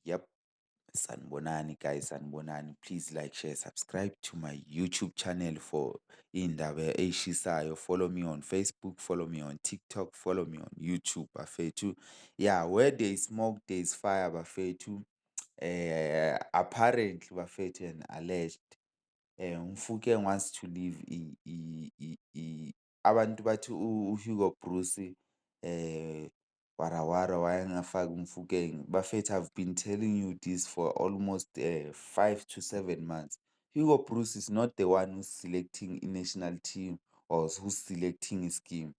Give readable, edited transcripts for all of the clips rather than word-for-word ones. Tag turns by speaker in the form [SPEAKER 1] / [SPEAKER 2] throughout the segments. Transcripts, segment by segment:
[SPEAKER 1] Yep. Sanibonani guys, sanibonani. Please like, share, subscribe to my YouTube channel for indaba eshisayo. Follow me on Facebook, follow me on TikTok, follow me on YouTube bafethu. Yeah, where there is smoke, there is fire bafethu. Apparently bafethu and alleged Mfukeng wants to leave abantu bathi uHugo Bruce warawara wayengafaki uMfukeng. Bafethu, I've been telling you this for almost 5 to 7 months. Hugo Bruce is not the one who's selecting a national team or who's selecting a scheme.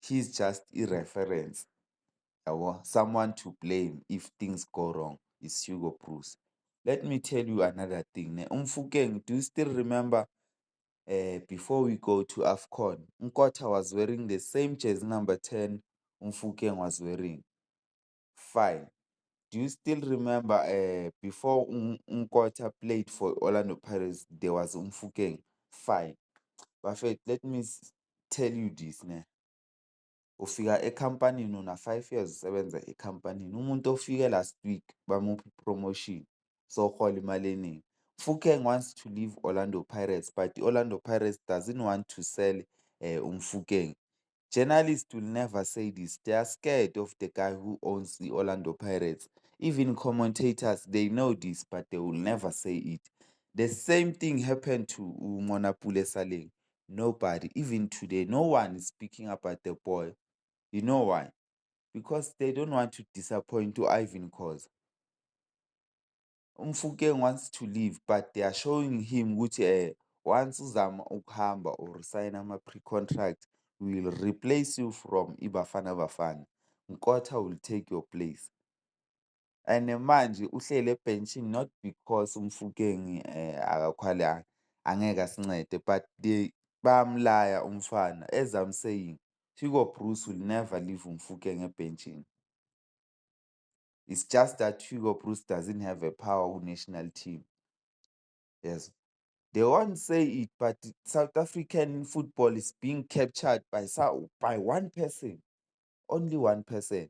[SPEAKER 1] He's just a reference. Someone to blame if things go wrong is Hugo Bruce. Let me tell you another thing. Umfukeng, do you still remember before we go to AFCON, Nkota was wearing the same jersey number 10 Mfukeng was wearing? Fine. Do you still remember before Nkota played for Orlando Pirates, there was Mfukeng? Fine. Buffett, let me tell you this, ne. Ufika ekhampanini una 5 years usebenza ekhampanini. Umuntu ofike last week bamupha promotion. So hola imali eningi. Mfukeng wants to leave Orlando Pirates, but the Orlando Pirates doesn't want to sell Mfukeng. Journalists will never say this. They are scared of the guy who owns the Orlando Pirates. Even commentators, they know this, but they will never say it. The same thing happened to Monapule Saleng. Nobody, even today, no one is speaking about the boy. You know why? Because they don't want to disappoint to Ivan Cause. Umfukeng wants to leave, but they are showing him ukuthi once uzama ukuhamba or sign ama-pre-contract, we will replace you from iBafana Bafana. Nkotha will take your place. And manje uhlele ebenchini not because Umfukeng akakhwali angeke asincede, but they bayamlaya umfana. As I'm saying, Hugo Bruce will never leave Umfukeng ebenchini. It's just that Hugo Bruce doesn't have a power national team. Yes. They won't say it, but South African football is being captured by one person, only one person.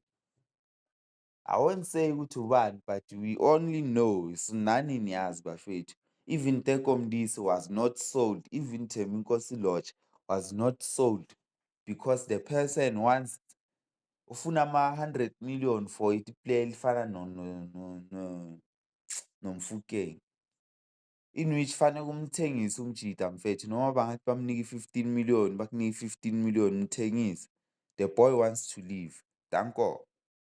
[SPEAKER 1] I won't say to one, but we only know it's nani niyazi bafethu. Even Teko Mdisi was not sold. Even Thembinkosi Lorch was not sold because the person wants ufuna 100 million for it play elifana nomfukeng. In which fanele umthengise umjida mfethu noma bangathi bamnika i-15 million bakunike i-15 million umthengise. The boy wants to leave. Danko.